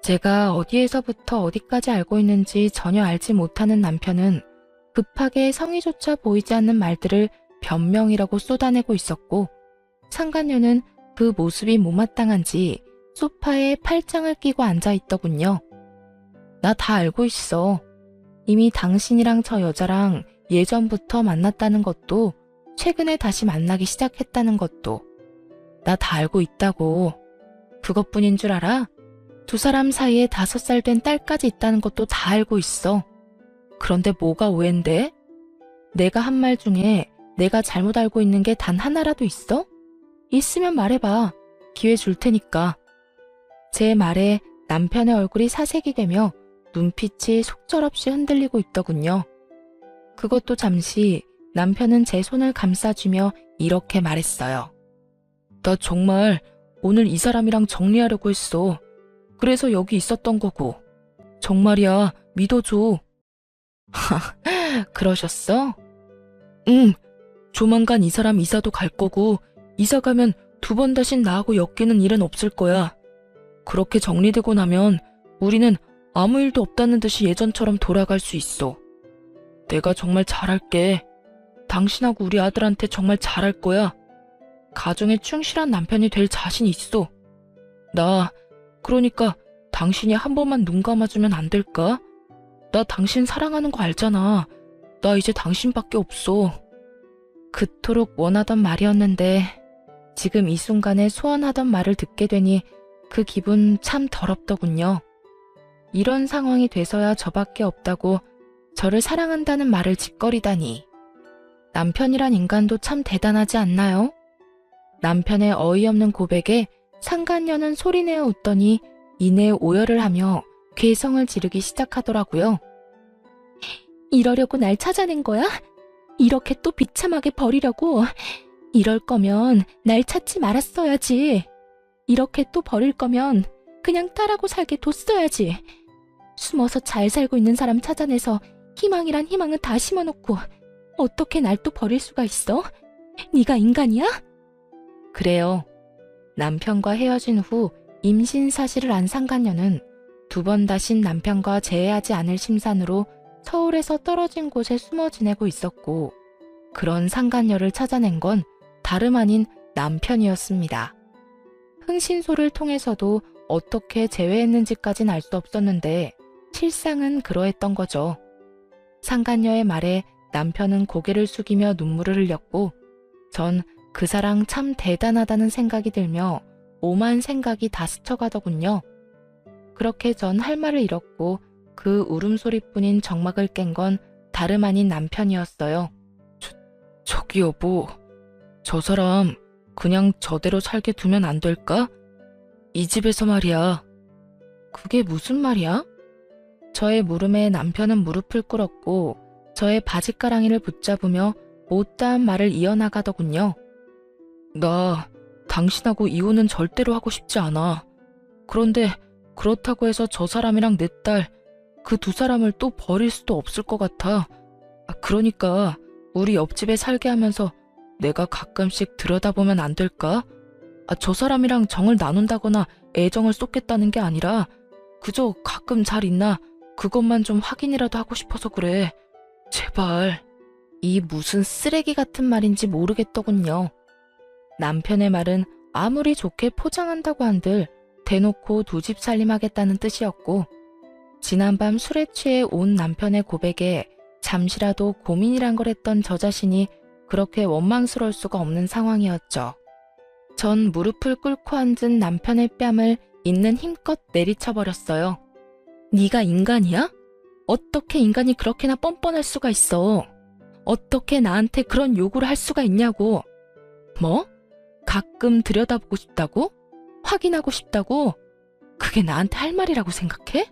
제가 어디에서부터 어디까지 알고 있는지 전혀 알지 못하는 남편은 급하게 성의조차 보이지 않는 말들을 변명이라고 쏟아내고 있었고 상간녀는 그 모습이 못마땅한지 소파에 팔짱을 끼고 앉아있더군요. 나 다 알고 있어. 이미 당신이랑 저 여자랑 예전부터 만났다는 것도 최근에 다시 만나기 시작했다는 것도 나 다 알고 있다고. 그것뿐인 줄 알아? 두 사람 사이에 5살 된 딸까지 있다는 것도 다 알고 있어. 그런데 뭐가 오해인데? 내가 한 말 중에 내가 잘못 알고 있는 게 단 하나라도 있어? 있으면 말해봐. 기회 줄 테니까. 제 말에 남편의 얼굴이 사색이 되며 눈빛이 속절없이 흔들리고 있더군요. 그것도 잠시 남편은 제 손을 감싸주며 이렇게 말했어요. 나 정말 오늘 이 사람이랑 정리하려고 했어. 그래서 여기 있었던 거고. 정말이야, 믿어줘. 그러셨어? 응, 조만간 이 사람 이사도 갈 거고 이사 가면 2번 다신 나하고 엮이는 일은 없을 거야. 그렇게 정리되고 나면 우리는 아무 일도 없다는 듯이 예전처럼 돌아갈 수 있어. 내가 정말 잘할게. 당신하고 우리 아들한테 정말 잘할 거야. 가정에 충실한 남편이 될 자신 있어. 그러니까 당신이 한 번만 눈 감아주면 안 될까? 나 당신 사랑하는 거 알잖아. 나 이제 당신밖에 없어. 그토록 원하던 말이었는데 지금 이 순간에 소원하던 말을 듣게 되니 그 기분 참 더럽더군요. 이런 상황이 돼서야 저밖에 없다고 저를 사랑한다는 말을 짓거리다니. 남편이란 인간도 참 대단하지 않나요? 남편의 어이없는 고백에 상간녀는 소리내어 웃더니 이내 오열을 하며 괴성을 지르기 시작하더라고요. 이러려고 날 찾아낸 거야? 이렇게 또 비참하게 버리려고? 이럴 거면 날 찾지 말았어야지. 이렇게 또 버릴 거면 그냥 딸하고 살게 뒀어야지. 숨어서 잘 살고 있는 사람 찾아내서 희망이란 희망은 다 심어놓고 어떻게 날 또 버릴 수가 있어? 네가 인간이야? 그래요. 남편과 헤어진 후 임신 사실을 안 상간녀는 2번 다신 남편과 재회하지 않을 심산으로 서울에서 떨어진 곳에 숨어 지내고 있었고, 그런 상간녀를 찾아낸 건 다름 아닌 남편이었습니다. 흥신소를 통해서도 어떻게 재회했는지까진 알 수 없었는데 실상은 그러했던 거죠. 상간녀의 말에 남편은 고개를 숙이며 눈물을 흘렸고, 전 그 사랑 참 대단하다는 생각이 들며 오만 생각이 다 스쳐가더군요. 그렇게 전 할 말을 잃었고 그 울음소리뿐인 정막을 깬 건 다름 아닌 남편이었어요. 저기 여보, 저 사람 그냥 저대로 살게 두면 안 될까? 이 집에서 말이야. 그게 무슨 말이야? 저의 물음에 남편은 무릎을 꿇었고 저의 바지가랑이를 붙잡으며 못다한 말을 이어나가더군요. 나 당신하고 이혼은 절대로 하고 싶지 않아. 그런데 그렇다고 해서 저 사람이랑 내 딸, 그 2 사람을 또 버릴 수도 없을 것 같아. 그러니까 우리 옆집에 살게 하면서 내가 가끔씩 들여다보면 안 될까? 저 사람이랑 정을 나눈다거나 애정을 쏟겠다는 게 아니라 그저 가끔 잘 있나 그것만 좀 확인이라도 하고 싶어서 그래. 제발. 이 무슨 쓰레기 같은 말인지 모르겠더군요. 남편의 말은 아무리 좋게 포장한다고 한들 대놓고 2집 살림하겠다는 뜻이었고, 지난밤 술에 취해 온 남편의 고백에 잠시라도 고민이란 걸 했던 저 자신이 그렇게 원망스러울 수가 없는 상황이었죠. 전 무릎을 꿇고 앉은 남편의 뺨을 있는 힘껏 내리쳐버렸어요. 네가 인간이야? 어떻게 인간이 그렇게나 뻔뻔할 수가 있어? 어떻게 나한테 그런 요구를 할 수가 있냐고. 뭐? 가끔 들여다보고 싶다고? 확인하고 싶다고? 그게 나한테 할 말이라고 생각해?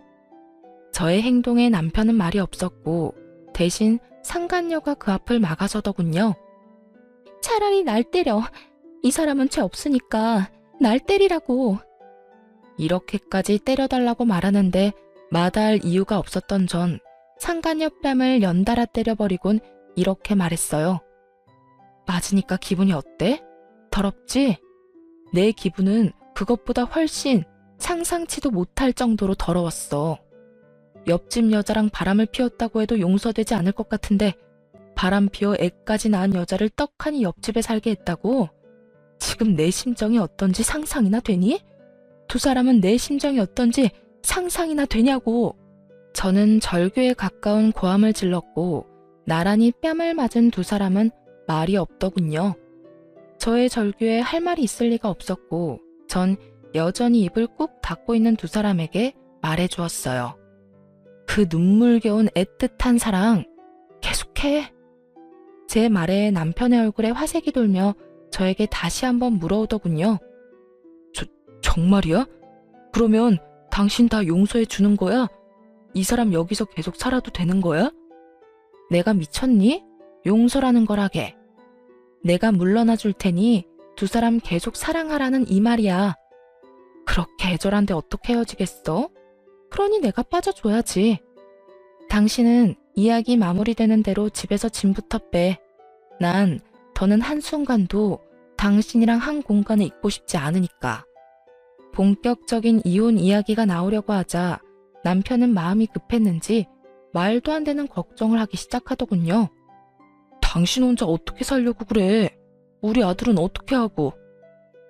저의 행동에 남편은 말이 없었고 대신 상간녀가 그 앞을 막아서더군요. 차라리 날 때려. 이 사람은 죄 없으니까 날 때리라고. 이렇게까지 때려달라고 말하는데 마다할 이유가 없었던 전 상간녀 뺨을 연달아 때려버리곤 이렇게 말했어요. 맞으니까 기분이 어때? 더럽지? 내 기분은 그것보다 훨씬 상상치도 못할 정도로 더러웠어. 옆집 여자랑 바람을 피웠다고 해도 용서되지 않을 것 같은데 바람 피워 애까지 낳은 여자를 떡하니 옆집에 살게 했다고? 지금 내 심정이 어떤지 상상이나 되니? 2 사람은 내 심정이 어떤지 상상이나 되냐고. 저는 절규에 가까운 고함을 질렀고 나란히 뺨을 맞은 2 사람은 말이 없더군요. 저의 절규에 할 말이 있을 리가 없었고 전 여전히 입을 꾹 닫고 있는 두 사람에게 말해주었어요. 그 눈물겨운 애틋한 사랑 계속해. 제 말에 남편의 얼굴에 화색이 돌며 저에게 다시 한번 물어오더군요. 정말이야? 그러면 당신 다 용서해 주는 거야? 이 사람 여기서 계속 살아도 되는 거야? 내가 미쳤니? 용서라는 거라게. 내가 물러나 줄 테니 두 사람 계속 사랑하라는 이 말이야. 그렇게 애절한데 어떻게 헤어지겠어? 그러니 내가 빠져줘야지. 당신은 이야기 마무리되는 대로 집에서 짐부터 빼. 난 더는 한순간도 당신이랑 한 공간에 있고 싶지 않으니까. 본격적인 이혼 이야기가 나오려고 하자 남편은 마음이 급했는지 말도 안 되는 걱정을 하기 시작하더군요. 당신 혼자 어떻게 살려고 그래? 우리 아들은 어떻게 하고?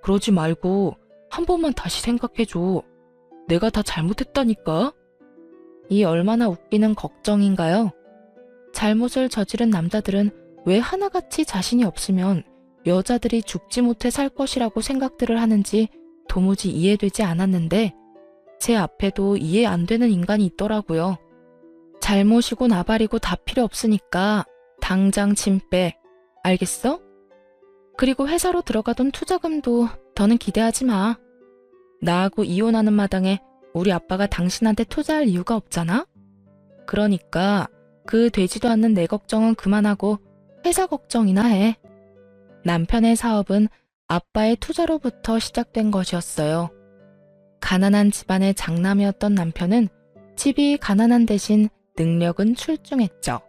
그러지 말고 한 번만 다시 생각해줘. 내가 다 잘못했다니까? 이 얼마나 웃기는 걱정인가요? 잘못을 저지른 남자들은 왜 하나같이 자신이 없으면 여자들이 죽지 못해 살 것이라고 생각들을 하는지 도무지 이해되지 않았는데 제 앞에도 이해 안 되는 인간이 있더라고요. 잘못이고 나발이고 다 필요 없으니까 당장 짐 빼. 알겠어? 그리고 회사로 들어가던 투자금도 더는 기대하지 마. 나하고 이혼하는 마당에 우리 아빠가 당신한테 투자할 이유가 없잖아? 그러니까 그 되지도 않는 내 걱정은 그만하고 회사 걱정이나 해. 남편의 사업은 아빠의 투자로부터 시작된 것이었어요. 가난한 집안의 장남이었던 남편은 집이 가난한 대신 능력은 출중했죠.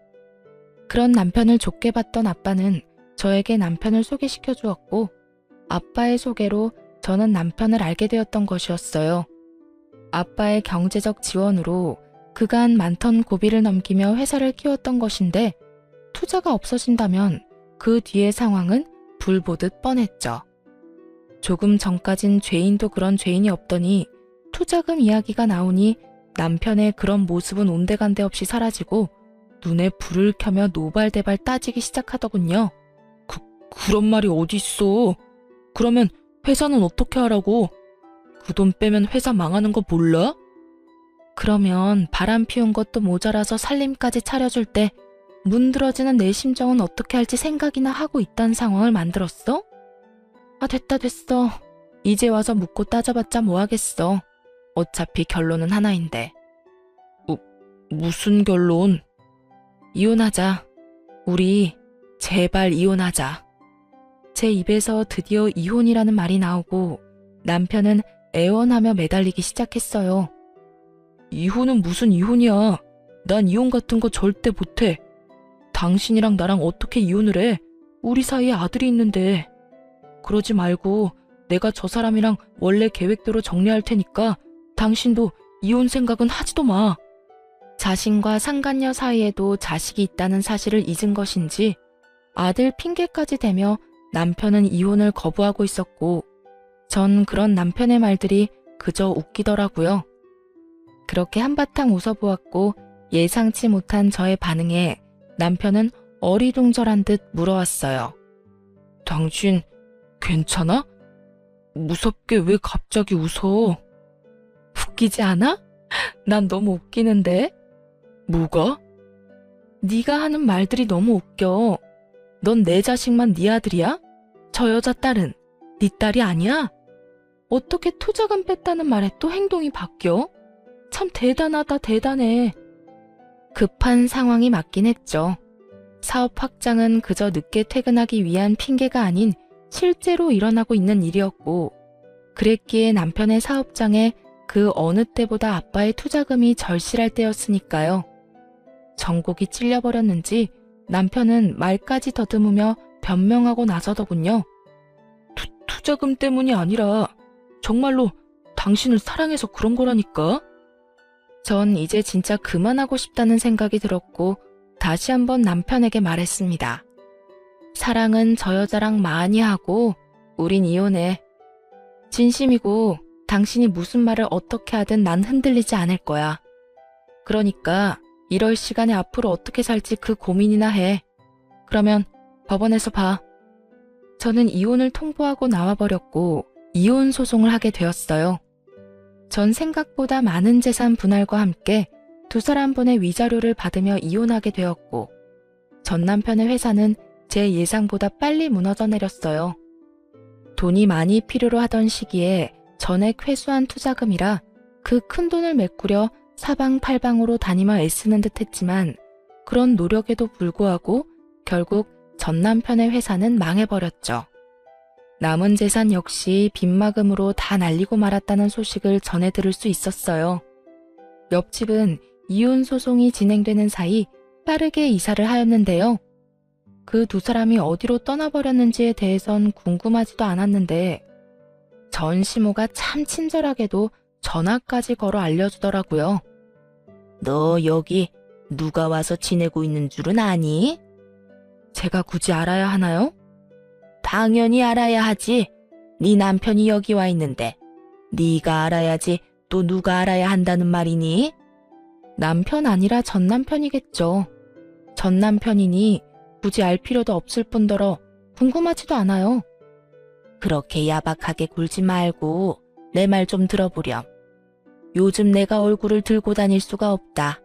그런 남편을 좋게 봤던 아빠는 저에게 남편을 소개시켜 주었고 아빠의 소개로 저는 남편을 알게 되었던 것이었어요. 아빠의 경제적 지원으로 그간 많던 고비를 넘기며 회사를 키웠던 것인데 투자가 없어진다면 그 뒤의 상황은 불 보듯 뻔했죠. 조금 전까진 죄인도 그런 죄인이 없더니 투자금 이야기가 나오니 남편의 그런 모습은 온데간데 없이 사라지고 눈에 불을 켜며 노발대발 따지기 시작하더군요. 그런 말이 어디 있어? 그러면 회사는 어떻게 하라고? 그 돈 빼면 회사 망하는 거 몰라? 그러면 바람 피운 것도 모자라서 살림까지 차려줄 때 문드러지는 내 심정은 어떻게 할지 생각이나 하고 있다는 상황을 만들었어? 아, 됐어. 이제 와서 묻고 따져봤자 뭐하겠어. 어차피 결론은 하나인데. 무슨 결론? 이혼하자. 우리 제발 이혼하자. 제 입에서 드디어 이혼이라는 말이 나오고 남편은 애원하며 매달리기 시작했어요. 이혼은 무슨 이혼이야. 난 이혼 같은 거 절대 못해. 당신이랑 나랑 어떻게 이혼을 해? 우리 사이에 아들이 있는데. 그러지 말고 내가 저 사람이랑 원래 계획대로 정리할 테니까 당신도 이혼 생각은 하지도 마. 자신과 상간녀 사이에도 자식이 있다는 사실을 잊은 것인지 아들 핑계까지 대며 남편은 이혼을 거부하고 있었고 전 그런 남편의 말들이 그저 웃기더라고요. 그렇게 한바탕 웃어보았고 예상치 못한 저의 반응에 남편은 어리둥절한 듯 물어왔어요. 당신 괜찮아? 무섭게 왜 갑자기 웃어? 웃기지 않아? 난 너무 웃기는데. 뭐가? 네가 하는 말들이 너무 웃겨. 넌 내 자식만 네 아들이야? 저 여자 딸은 네 딸이 아니야? 어떻게 투자금 뺐다는 말에 또 행동이 바뀌어? 참 대단하다, 대단해. 급한 상황이 맞긴 했죠. 사업 확장은 그저 늦게 퇴근하기 위한 핑계가 아닌 실제로 일어나고 있는 일이었고 그랬기에 남편의 사업장에 그 어느 때보다 아빠의 투자금이 절실할 때였으니까요. 전곡이 찔려버렸는지 남편은 말까지 더듬으며 변명하고 나서더군요. 투자금 때문이 아니라 정말로 당신을 사랑해서 그런 거라니까. 전 이제 진짜 그만하고 싶다는 생각이 들었고 다시 한번 남편에게 말했습니다. 사랑은 저 여자랑 많이 하고 우린 이혼해. 진심이고 당신이 무슨 말을 어떻게 하든 난 흔들리지 않을 거야. 그러니까 이럴 시간에 앞으로 어떻게 살지 그 고민이나 해. 그러면 법원에서 봐. 저는 이혼을 통보하고 나와버렸고 이혼 소송을 하게 되었어요. 전 생각보다 많은 재산 분할과 함께 두 사람분의 위자료를 받으며 이혼하게 되었고, 전 남편의 회사는 제 예상보다 빨리 무너져 내렸어요. 돈이 많이 필요로 하던 시기에 전액 회수한 투자금이라 그 큰 돈을 메꾸려 사방팔방으로 다니며 애쓰는 듯 했지만, 그런 노력에도 불구하고 결국 전 남편의 회사는 망해버렸죠. 남은 재산 역시 빚마금으로 다 날리고 말았다는 소식을 전해 들을 수 있었어요. 옆집은 이혼 소송이 진행되는 사이 빠르게 이사를 하였는데요. 그 두 사람이 어디로 떠나버렸는지에 대해선 궁금하지도 않았는데, 전 시모가 참 친절하게도 전화까지 걸어 알려주더라고요. 너 여기 누가 와서 지내고 있는 줄은 아니? 제가 굳이 알아야 하나요? 당연히 알아야 하지. 네 남편이 여기 와 있는데 네가 알아야지 또 누가 알아야 한다는 말이니? 남편 아니라 전 남편이겠죠. 전 남편이니 굳이 알 필요도 없을 뿐더러 궁금하지도 않아요. 그렇게 야박하게 굴지 말고 내 말 좀 들어보렴. 요즘 내가 얼굴을 들고 다닐 수가 없다.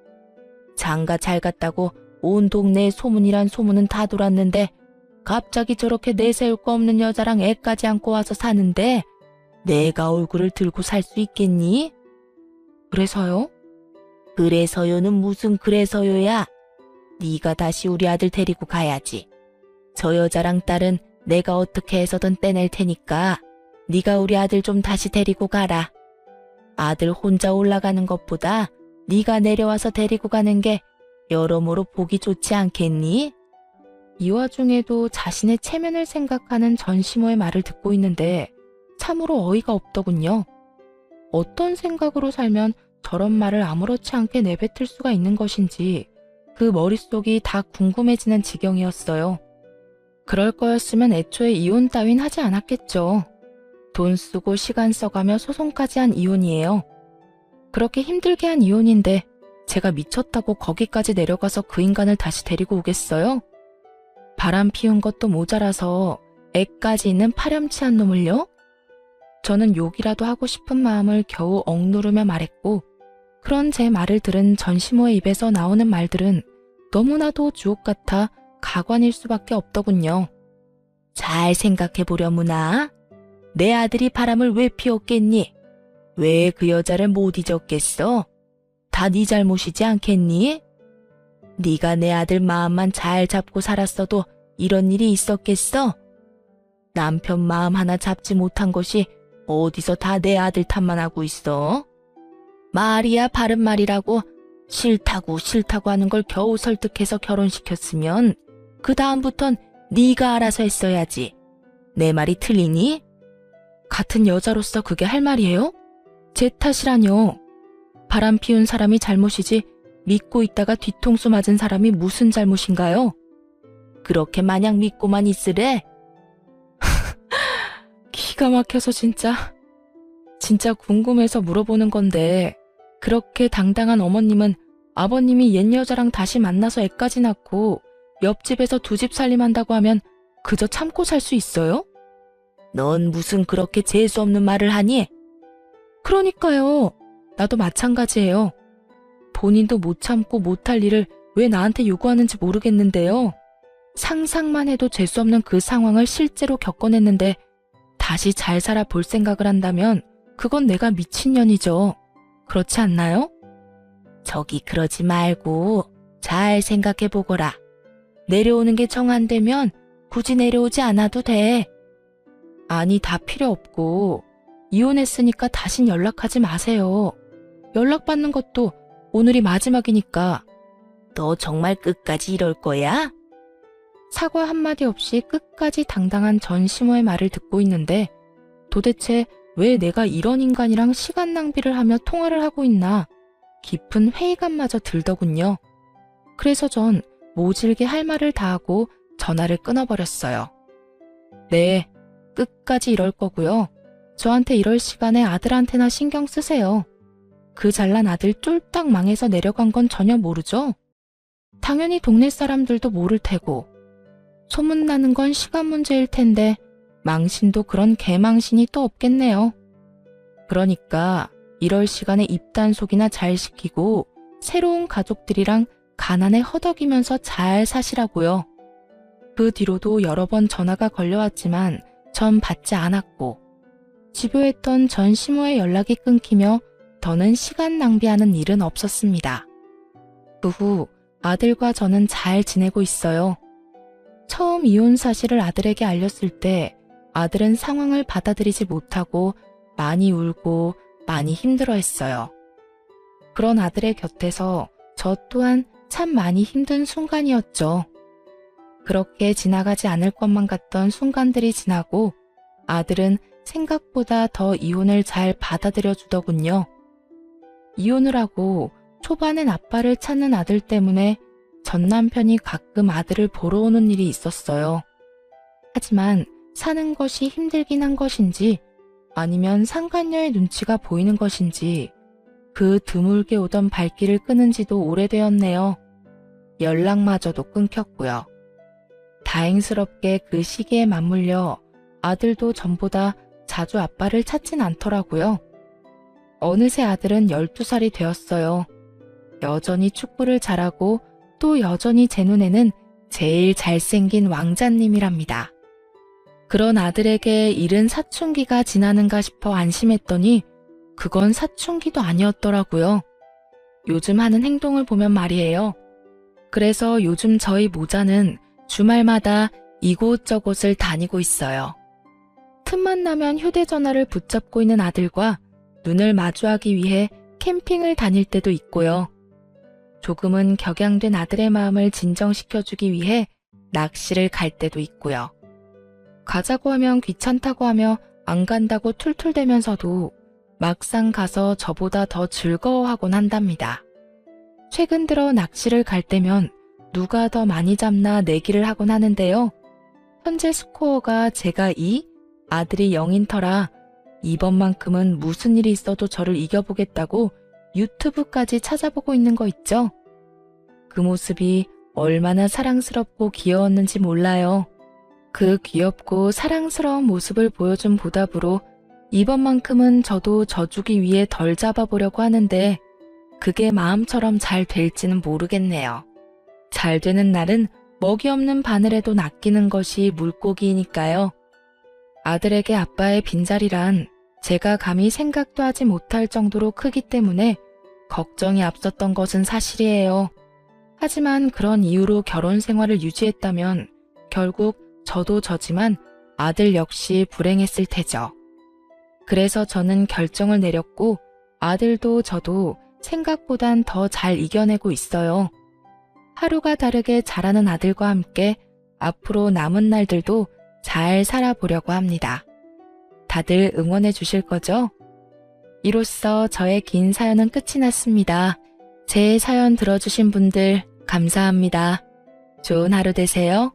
장가 잘 갔다고 온 동네에 소문이란 소문은 다 돌았는데 갑자기 저렇게 내세울 거 없는 여자랑 애까지 안고 와서 사는데 내가 얼굴을 들고 살 수 있겠니? 그래서요? 그래서요는 무슨 그래서요야. 네가 다시 우리 아들 데리고 가야지. 저 여자랑 딸은 내가 어떻게 해서든 떼낼 테니까 네가 우리 아들 좀 다시 데리고 가라. 아들 혼자 올라가는 것보다 네가 내려와서 데리고 가는 게 여러모로 보기 좋지 않겠니? 이 와중에도 자신의 체면을 생각하는 전시모의 말을 듣고 있는데 참으로 어이가 없더군요. 어떤 생각으로 살면 저런 말을 아무렇지 않게 내뱉을 수가 있는 것인지 그 머릿속이 다 궁금해지는 지경이었어요. 그럴 거였으면 애초에 이혼 따윈 하지 않았겠죠. 돈 쓰고 시간 써가며 소송까지 한 이혼이에요. 그렇게 힘들게 한 이혼인데 제가 미쳤다고 거기까지 내려가서 그 인간을 다시 데리고 오겠어요? 바람 피운 것도 모자라서 애까지 있는 파렴치한 놈을요? 저는 욕이라도 하고 싶은 마음을 겨우 억누르며 말했고, 그런 제 말을 들은 전시모의 입에서 나오는 말들은 너무나도 주옥 같아 가관일 수밖에 없더군요. 잘 생각해보려무나. 내 아들이 바람을 왜 피웠겠니? 왜 그 여자를 못 잊었겠어? 다 네 잘못이지 않겠니? 네가 내 아들 마음만 잘 잡고 살았어도 이런 일이 있었겠어? 남편 마음 하나 잡지 못한 것이 어디서 다 내 아들 탓만 하고 있어? 말이야 바른 말이라고 싫다고 하는 걸 겨우 설득해서 결혼시켰으면 그 다음부턴 네가 알아서 했어야지. 내 말이 틀리니? 같은 여자로서 그게 할 말이에요? 제 탓이라뇨. 바람 피운 사람이 잘못이지 믿고 있다가 뒤통수 맞은 사람이 무슨 잘못인가요? 그렇게 마냥 믿고만 있으래? 기가 막혀서 진짜 궁금해서 물어보는 건데, 그렇게 당당한 어머님은 아버님이 옛 여자랑 다시 만나서 애까지 낳고 옆집에서 두 집 살림한다고 하면 그저 참고 살 수 있어요? 넌 무슨 그렇게 재수 없는 말을 하니? 그러니까요. 나도 마찬가지예요. 본인도 못 참고 못할 일을 왜 나한테 요구하는지 모르겠는데요. 상상만 해도 재수 없는 그 상황을 실제로 겪어냈는데 다시 잘 살아 볼 생각을 한다면 그건 내가 미친년이죠. 그렇지 않나요? 저기 그러지 말고 잘 생각해보거라. 내려오는 게 정 안 되면 굳이 내려오지 않아도 돼. 아니, 다 필요 없고 이혼했으니까 다신 연락하지 마세요. 연락받는 것도 오늘이 마지막이니까. 너 정말 끝까지 이럴 거야? 사과 한마디 없이 끝까지 당당한 전시모의 말을 듣고 있는데 도대체 왜 내가 이런 인간이랑 시간 낭비를 하며 통화를 하고 있나 깊은 회의감마저 들더군요. 그래서 전 모질게 할 말을 다하고 전화를 끊어버렸어요. 네, 끝까지 이럴 거고요. 저한테 이럴 시간에 아들한테나 신경 쓰세요. 그 잘난 아들 쫄딱 망해서 내려간 건 전혀 모르죠? 당연히 동네 사람들도 모를 테고 소문나는 건 시간 문제일 텐데 망신도 그런 개망신이 또 없겠네요. 그러니까 이럴 시간에 입단속이나 잘 시키고 새로운 가족들이랑 가난에 허덕이면서 잘 사시라고요. 그 뒤로도 여러 번 전화가 걸려왔지만 전 받지 않았고 집요했던 전 시모의 연락이 끊기며 더는 시간 낭비하는 일은 없었습니다. 그 후 아들과 저는 잘 지내고 있어요. 처음 이혼 사실을 아들에게 알렸을 때 아들은 상황을 받아들이지 못하고 많이 울고 많이 힘들어했어요. 그런 아들의 곁에서 저 또한 참 많이 힘든 순간이었죠. 그렇게 지나가지 않을 것만 같던 순간들이 지나고 아들은 생각보다 더 이혼을 잘 받아들여 주더군요. 이혼을 하고 초반엔 아빠를 찾는 아들 때문에 전 남편이 가끔 아들을 보러 오는 일이 있었어요. 하지만 사는 것이 힘들긴 한 것인지 아니면 상간녀의 눈치가 보이는 것인지 그 드물게 오던 발길을 끄는 지도 오래되었네요. 연락마저도 끊겼고요. 다행스럽게 그 시기에 맞물려 아들도 전보다 자주 아빠를 찾진 않더라고요. 어느새 아들은 12살이 되었어요. 여전히 축구를 잘하고 또 여전히 제 눈에는 제일 잘생긴 왕자님이랍니다. 그런 아들에게 이른 사춘기가 지나는가 싶어 안심했더니 그건 사춘기도 아니었더라고요. 요즘 하는 행동을 보면 말이에요. 그래서 요즘 저희 모자는 주말마다 이곳저곳을 다니고 있어요. 틈만 나면 휴대전화를 붙잡고 있는 아들과 눈을 마주하기 위해 캠핑을 다닐 때도 있고요. 조금은 격양된 아들의 마음을 진정시켜주기 위해 낚시를 갈 때도 있고요. 가자고 하면 귀찮다고 하며 안 간다고 툴툴대면서도 막상 가서 저보다 더 즐거워하곤 한답니다. 최근 들어 낚시를 갈 때면 누가 더 많이 잡나 내기를 하곤 하는데요. 현재 스코어가 제가 2, 아들이 0인 터라 이번만큼은 무슨 일이 있어도 저를 이겨보겠다고 유튜브까지 찾아보고 있는 거 있죠? 그 모습이 얼마나 사랑스럽고 귀여웠는지 몰라요. 그 귀엽고 사랑스러운 모습을 보여준 보답으로 이번만큼은 저도 져주기 위해 덜 잡아보려고 하는데 그게 마음처럼 잘 될지는 모르겠네요. 잘 되는 날은 먹이 없는 바늘에도 낚이는 것이 물고기이니까요. 아들에게 아빠의 빈자리란 제가 감히 생각도 하지 못할 정도로 크기 때문에 걱정이 앞섰던 것은 사실이에요. 하지만 그런 이유로 결혼 생활을 유지했다면 결국 저도 저지만 아들 역시 불행했을 테죠. 그래서 저는 결정을 내렸고 아들도 저도 생각보단 더 잘 이겨내고 있어요. 하루가 다르게 자라는 아들과 함께 앞으로 남은 날들도 잘 살아보려고 합니다. 다들 응원해 주실 거죠? 이로써 저의 긴 사연은 끝이 났습니다. 제 사연 들어주신 분들 감사합니다. 좋은 하루 되세요.